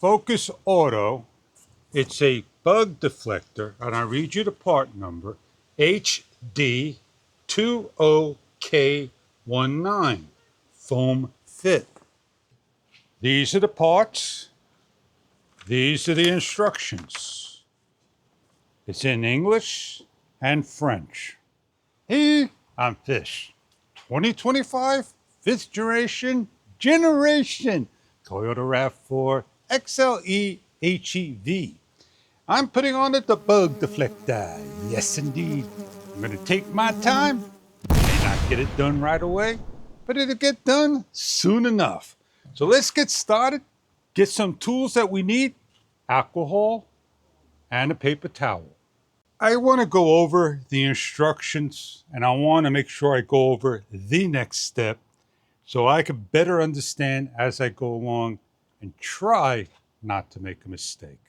Focus Auto. It's a bug deflector, and I read you the part number, HD20K19, foam fit. These are the parts. These are the instructions. It's in English and French. Hey, I'm Fish. 2025, fifth generation Toyota RAV4 XLE HEV. I'm putting on the bug deflector. Yes, indeed. I'm going to take my time. May not get it done right away, but it'll get done soon enough. So let's get started. Get some tools that we need, alcohol and a paper towel. I want to go over the instructions, and I want to make sure I go over the next step so I can better understand as I go along and try not to make a mistake.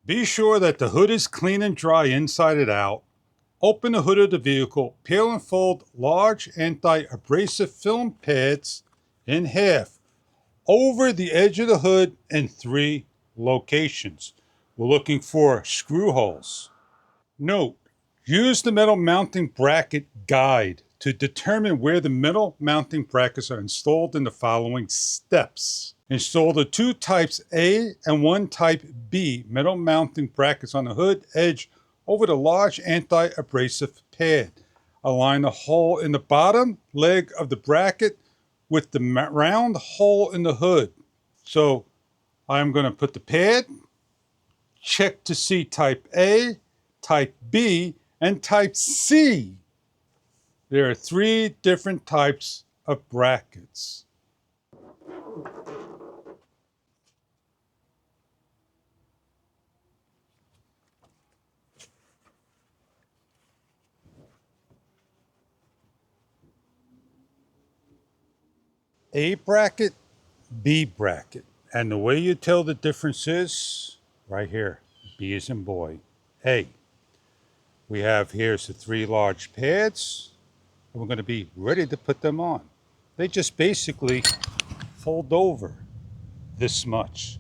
Be sure that the hood is clean and dry inside and out. Open the hood of the vehicle, peel and fold large anti-abrasive film pads in half over the edge of the hood in 3 locations. We're looking for screw holes. Note, use the metal mounting bracket guide to determine where the metal mounting brackets are installed in the following steps. Install the 2 types A and 1 type B metal mounting brackets on the hood edge over the large anti-abrasive pad. Align the hole in the bottom leg of the bracket with the round hole in the hood. So I'm going to put the pad, check to see type A, type B, and type C. There are 3 different types of brackets. A bracket, B bracket. And the way you tell the difference is right here. B as in boy. A. We have here's the 3 large pads. And we're going to be ready to put them on. They just basically fold over this much.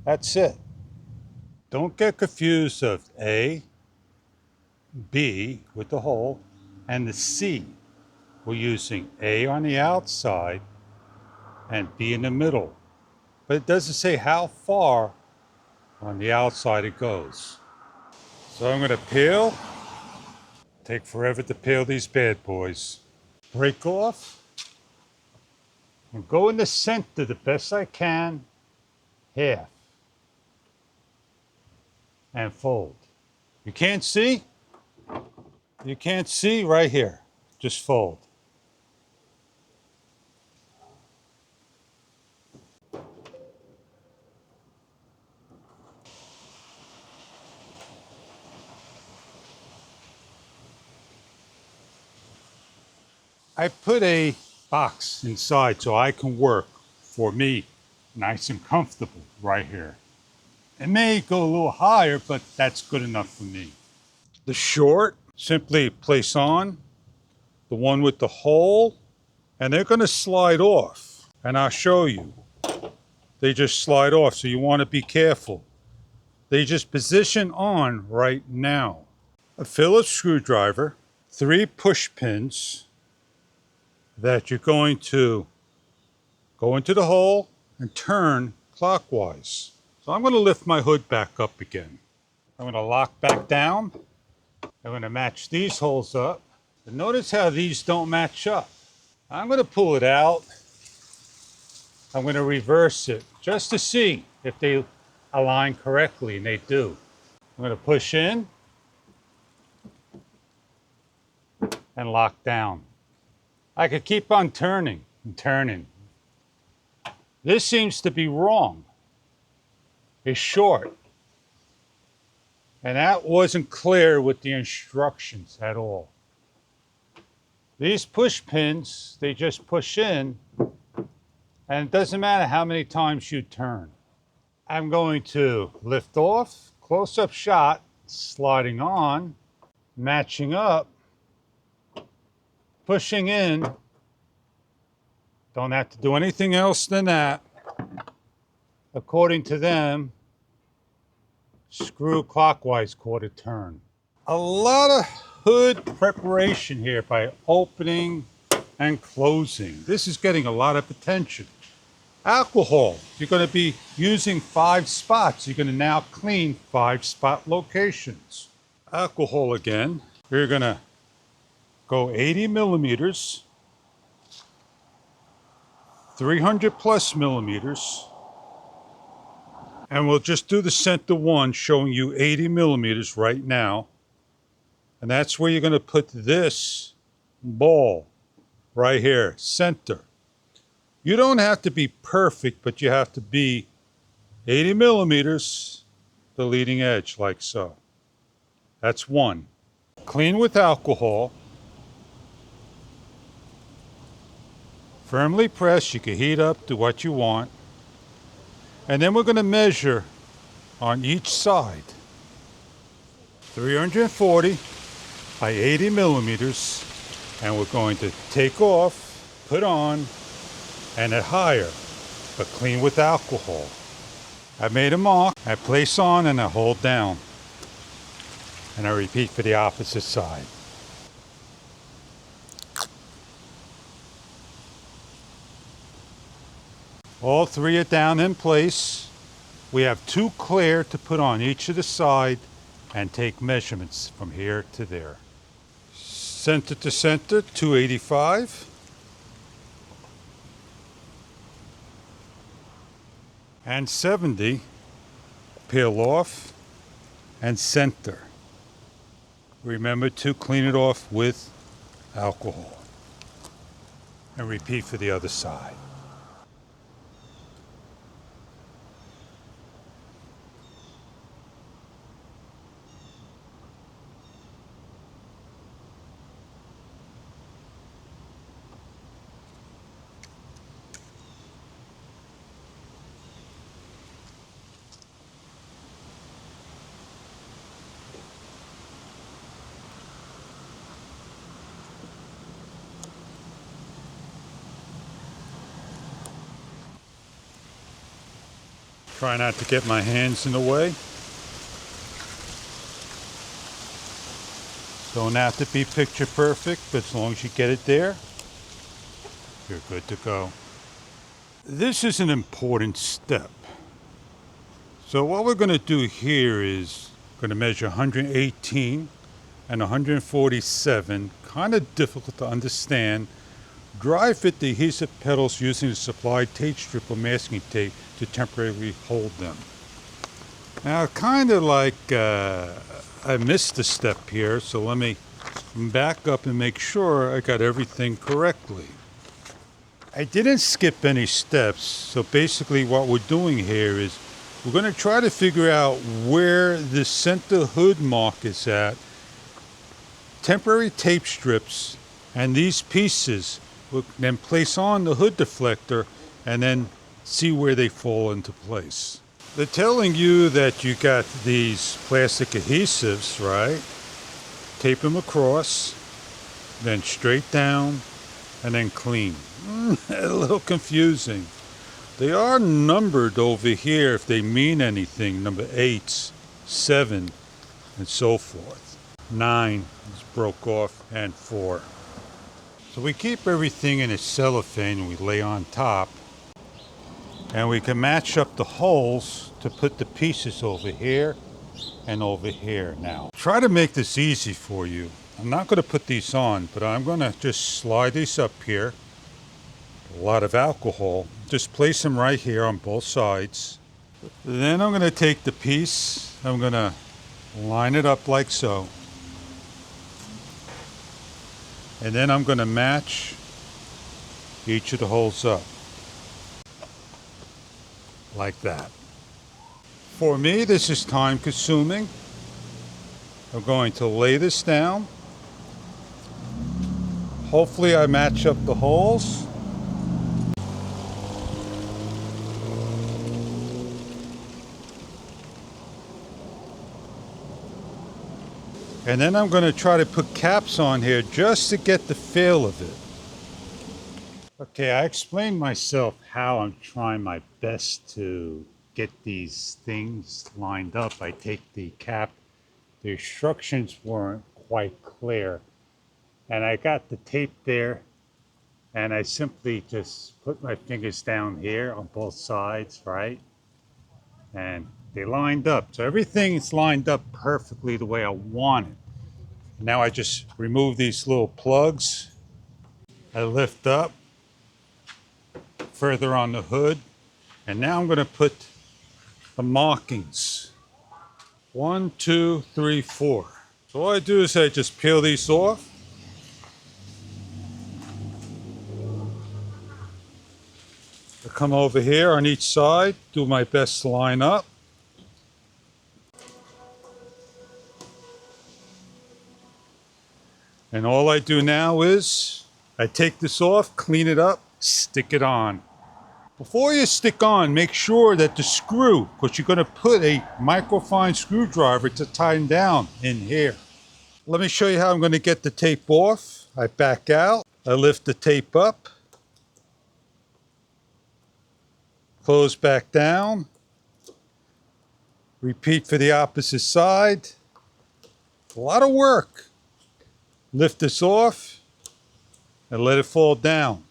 That's it. Don't get confused of A, B with the hole, and the C. We're using A on the outside and B in the middle. But it doesn't say how far on the outside it goes. So I'm going to peel. Take forever to peel these bad boys. Break off. And go in the center the best I can. Half. And fold. You can't see? You can't see right here. Just fold. I put a box inside so I can work, for me, nice and comfortable right here. It may go a little higher, but that's good enough for me. The short, simply place on, the one with the hole, and they're going to slide off. And I'll show you. They just slide off, so you want to be careful. They just position on right now. A Phillips screwdriver, 3 push pins that you're going to go into the hole and turn clockwise. So I'm going to lift my hood back up again. I'm going to lock back down. I'm going to match these holes up. And notice how these don't match up. I'm going to pull it out. I'm going to reverse it just to see if they align correctly, and they do. I'm going to push in and lock down. I could keep on turning and turning. This seems to be wrong. It's short. And that wasn't clear with the instructions at all. These push pins, they just push in, and it doesn't matter how many times you turn. I'm going to lift off, close-up shot, sliding on, matching up, pushing in. Don't have to do anything else than that. according to them, screw clockwise quarter turn. A lot of hood preparation here by opening and closing. This is getting a lot of attention. Alcohol, you're going to be using 5 spots. You're going to now clean 5 spot locations. Alcohol again. We're going to go 80 millimeters, 300 plus millimeters, and we'll just do the center one showing you 80 millimeters right now. And that's where you're going to put this ball right here, center. You don't have to be perfect, but you have to be 80 millimeters, the leading edge, like so. That's one. Clean with alcohol. Firmly press. You can heat up to what you want. And then we're going to measure on each side. 340 by 80 millimeters. And we're going to take off, put on, and at higher, but clean with alcohol. I made a mark. I place on and I hold down. And I repeat for the opposite side. All 3 are down in place. We have 2 clear to put on each of the side and take measurements from here to there. Center to center, 285. And 70. Peel off and center. Remember to clean it off with alcohol. And repeat for the other side. Try not to get my hands in the way. Don't have to be picture perfect, but as long as you get it there, you're good to go. This is an important step. So what we're going to do here is going to measure 118 and 147. Kind of difficult to understand. Dry fit the adhesive petals using the supplied tape strip or masking tape to temporarily hold them. Now, kind of like I missed a step here, so let me back up and make sure I got everything correctly. I didn't skip any steps, so basically what we're doing here is we're going to try to figure out where the center hood mark is at, temporary tape strips, and these pieces we'll then place on the hood deflector and then see where they fall into place. They're telling you that you got these plastic adhesives, right? Tape them across, then straight down, and then clean. A little confusing. They are numbered over here if they mean anything. Number 8, 7, and so forth. 9 is broke off, and 4. So we keep everything in a cellophane and we lay on top. And we can match up the holes to put the pieces over here and over here now. Try to make this easy for you. I'm not going to put these on, but I'm going to just slide these up here. A lot of alcohol. Just place them right here on both sides. Then I'm going to take the piece. I'm going to line it up like so. And then I'm going to match each of the holes up. Like that. For me, this is time consuming. I'm going to lay this down. Hopefully I match up the holes. And then I'm going to try to put caps on here just to get the feel of it. Okay, I explained myself how I'm trying my best to get these things lined up, I take the cap. The instructions weren't quite clear. And I got the tape there, and I simply just put my fingers down here on both sides, right? And they lined up. So everything is lined up perfectly the way I want it. Now I just remove these little plugs. I lift up further on the hood. And now I'm going to put the markings. 1, 2, 3, 4. So all I do is I just peel these off. I come over here on each side, do my best to line up. And all I do now is I take this off, clean it up, stick it on. Before you stick on, make sure that the screw, because you're going to put a microfine screwdriver to tighten down in here. Let me show you how I'm going to get the tape off. I back out, I lift the tape up, close back down, repeat for the opposite side. A lot of work. Lift this off and let it fall down.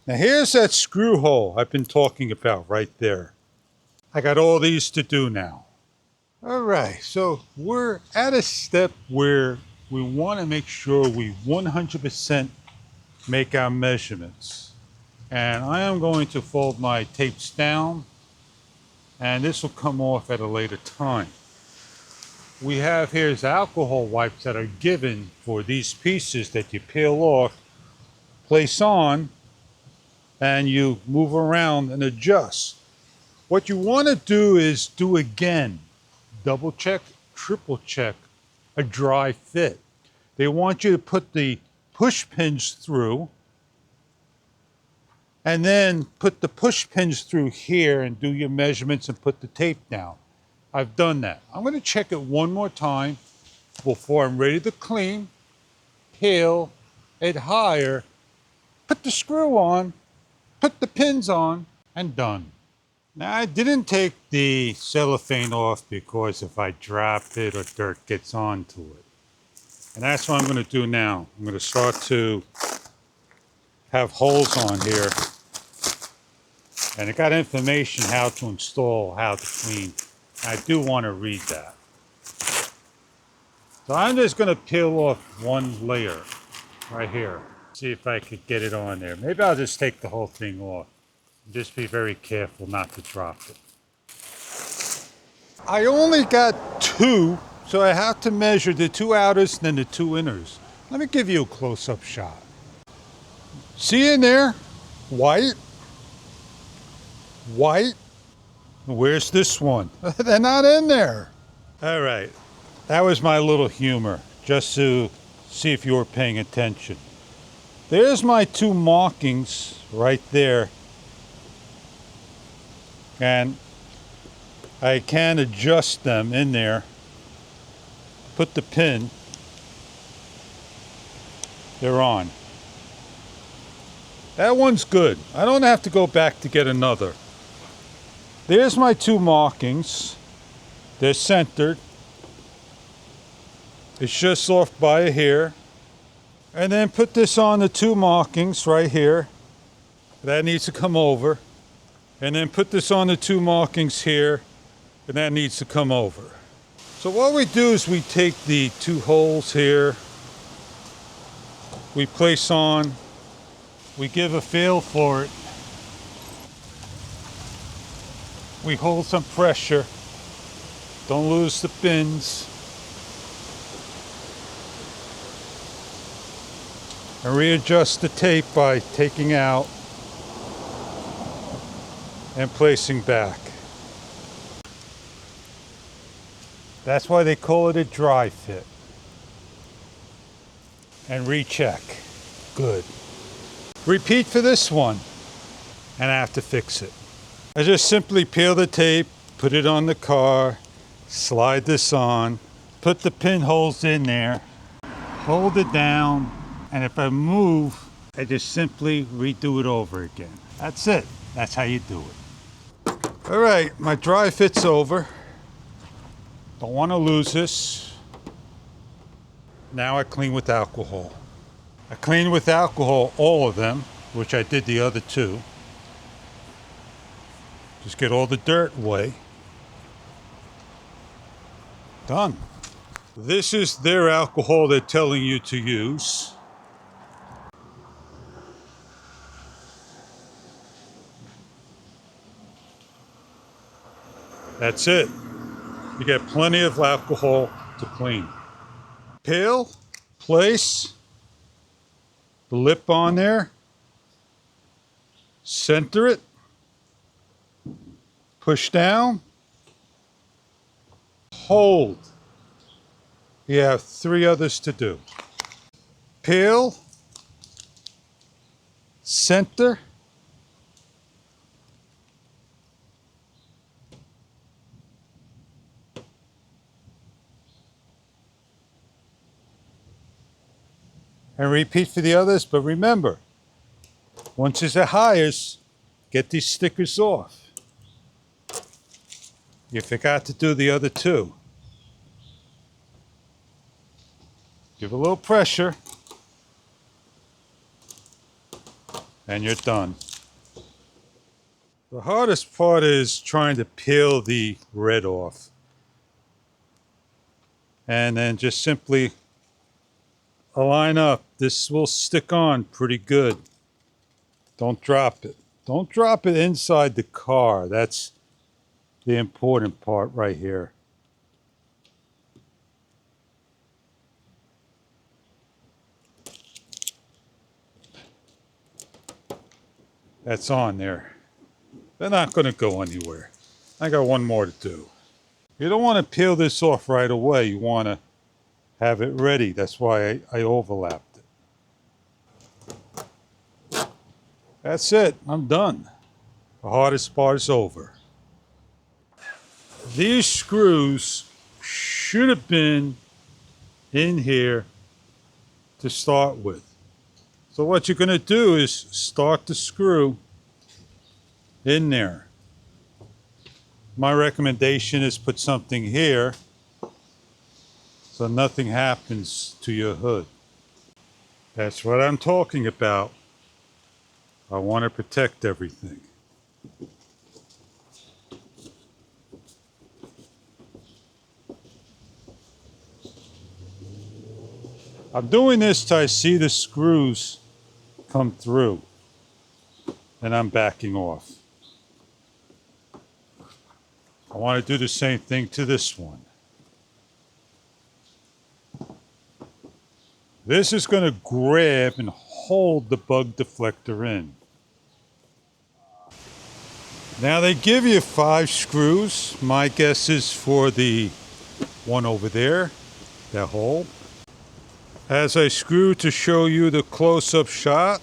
Now here's that screw hole I've been talking about right there. I got all these to do now. All right, so we're at a step where we want to make sure we 100% make our measurements. And I am going to fold my tapes down, and this will come off at a later time. We have here's alcohol wipes that are given for these pieces that you peel off, place on, and you move around and adjust. What you want to do is do again, double check, triple check a dry fit. They want you to put the push pins through and then put the push pins through here and do your measurements and put the tape down. I've done that. I'm going to check it one more time before I'm ready to clean, peel it higher, put the screw on, put the pins on, and done. Now I didn't take the cellophane off because if I drop it or dirt gets onto it. And that's what I'm going to do now. I'm going to start to have holes on here. And it got information how to install, how to clean. I do want to read that. So I'm just going to peel off one layer right here. See if I could get it on there. Maybe I'll just take the whole thing off. Just be very careful not to drop it. I only got 2, so I have to measure the 2 outers and then the 2 inners. Let me give you a close-up shot. See in there? White. White. Where's this one? They're not in there. All right. That was my little humor, just to see if you were paying attention. There's my 2 markings right there. And I can adjust them in there. Put the pin. They're on. That one's good. I don't have to go back to get another. There's my 2 markings. They're centered. It's just off by a hair. And then put this on the 2 markings right here. That needs to come over. And then put this on the 2 markings here. And that needs to come over. So what we do is we take the 2 holes here. We place on. We give a feel for it. We hold some pressure. Don't lose the pins. And readjust the tape by taking out and placing back. That's why they call it a dry fit. And recheck. Good. Repeat for this one. And I have to fix it. I just simply peel the tape, put it on the car, slide this on, put the pinholes in there, hold it down, and if I move, I just simply redo it over again. That's it. That's how you do it. All right, my dry fit's over. Don't want to lose this. Now I clean with alcohol. I clean with alcohol all of them, which I did the other two. Just get all the dirt away. Done. This is their alcohol they're telling you to use. That's it. You get plenty of alcohol to clean. Peel, place the lip on there, center it, push down, hold. You have 3 others to do. Peel, center, and repeat for the others, but remember, once it's the highest, get these stickers off. You forgot to do the other 2. Give a little pressure, and you're done. The hardest part is trying to peel the red off. And then just simply align up. This will stick on pretty good. Don't drop it. Don't drop it inside the car. That's the important part right here. That's on there. They're not going to go anywhere. I got one more to do. You don't want to peel this off right away. You want to have it ready. That's why I overlapped it. That's it. I'm done. The hardest part is over. These screws should have been in here to start with. So what you're going to do is start the screw in there. My recommendation is put something here so nothing happens to your hood. That's what I'm talking about. I want to protect everything. I'm doing this till I see the screws come through, and I'm backing off. I want to do the same thing to this one. This is going to grab and hold the bug deflector in. Now they give you 5 screws. My guess is for the one over there, that hole. As I screw to show you the close-up shot,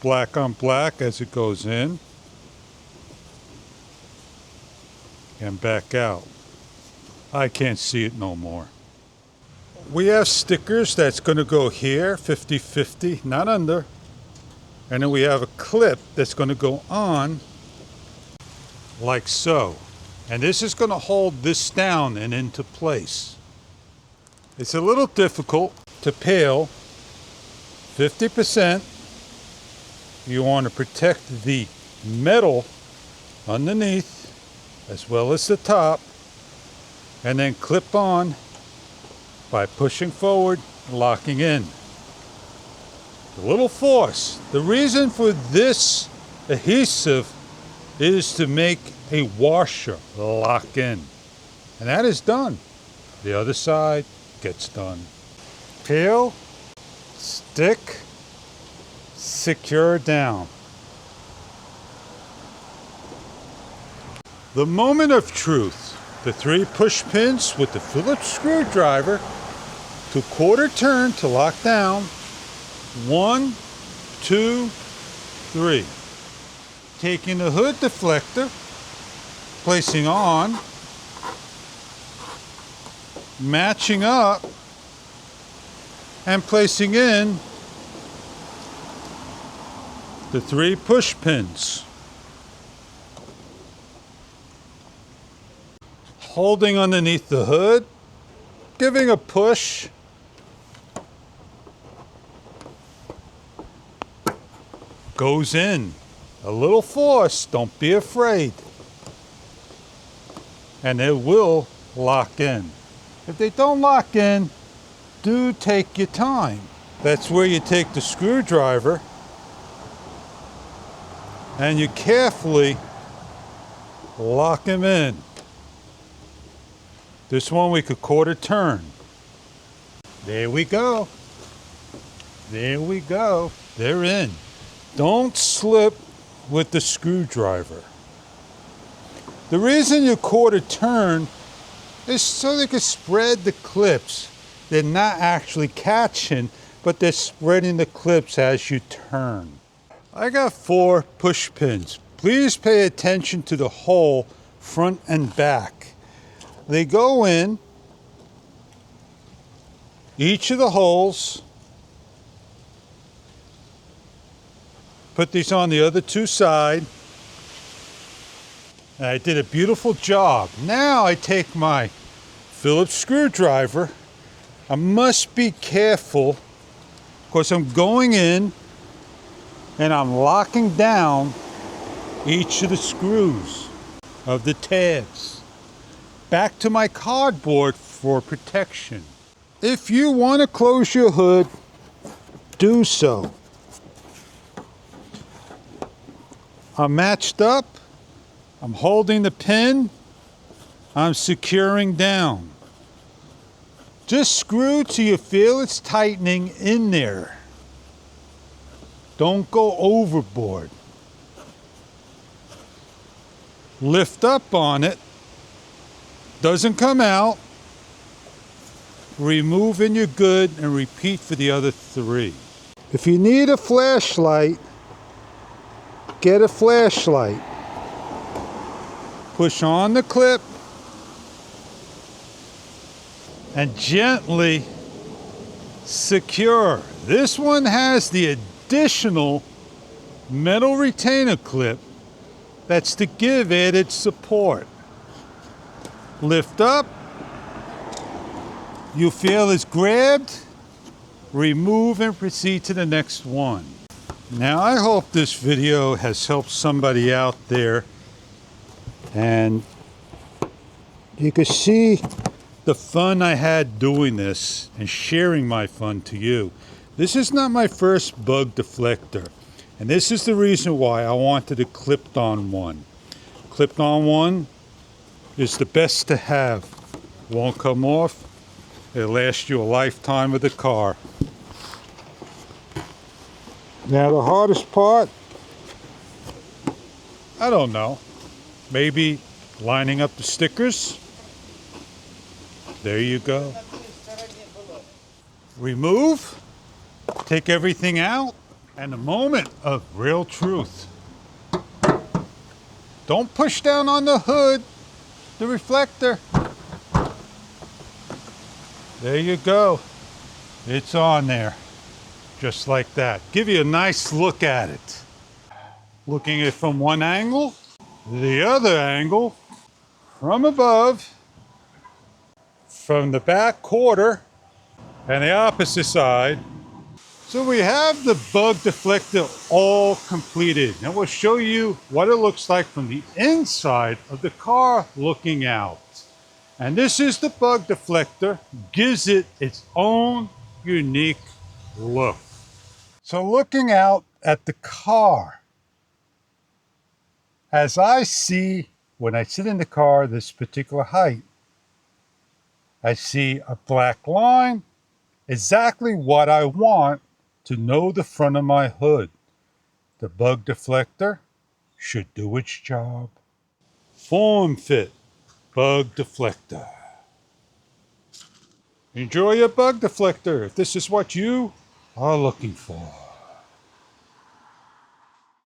black on black as it goes in, and back out. I can't see it no more. We have stickers that's going to go here, 50-50, not under. And then we have a clip that's going to go on like so. And this is going to hold this down and into place. It's a little difficult to peel. 50%. You want to protect the metal underneath as well as the top, and then clip on by pushing forward, locking in. A little force. The reason for this adhesive is to make a washer lock in. And that is done. The other side gets done. Peel, stick, secure down. The moment of truth. The 3 push pins with the Phillips screwdriver to quarter turn to lock down. 1, 2, 3. Taking the hood deflector, placing on, matching up, and placing in the 3 push pins. holding underneath the hood, giving a push. Goes in. A little force, don't be afraid. And it will lock in. If they don't lock in, do take your time. That's where you take the screwdriver and you carefully lock them in. This one we could quarter turn. There we go. There we go. They're in. Don't slip with the screwdriver. The reason you quarter turn is so they can spread the clips. They're not actually catching, but they're spreading the clips as you turn. I got 4 push pins. Please pay attention to the hole front and back. They go in each of the holes. Put these on the other 2 sides. And I did a beautiful job. Now I take my Phillips screwdriver. I must be careful because I'm going in and I'm locking down each of the screws of the tabs back to my cardboard for protection. If you want to close your hood, do so. I'm matched up, I'm holding the pin, I'm securing down. Just screw till you feel it's tightening in there. Don't go overboard. Lift up on it, doesn't come out, remove and you're good, and repeat for the other 3. If you need a flashlight, get a flashlight. Push on the clip and gently secure. This one has the additional metal retainer clip that's to give added support. Lift up. You feel it's grabbed. Remove and proceed to the next one. Now I hope this video has helped somebody out there and you can see the fun I had doing this and sharing my fun to you. This is not my first bug deflector, and this is the reason why I wanted a clipped-on one. Clipped-on one is the best to have. Won't come off. It'll last you a lifetime with the car. Now the hardest part, I don't know, maybe lining up the stickers. There you go. Remove, take everything out, and a moment of real truth. Don't push down on the hood, the reflector. There you go. It's on there. Just like that. Give you a nice look at it. Looking at it from one angle, the other angle, from above, from the back quarter, and the opposite side. So we have the bug deflector all completed. Now we'll show you what it looks like from the inside of the car looking out. And this is the bug deflector. Gives it its own unique look. So looking out at the car, as I see when I sit in the car this particular height, I see a black line, exactly what I want to know the front of my hood. The bug deflector should do its job. Form fit bug deflector. Enjoy your bug deflector if this is what you are looking for.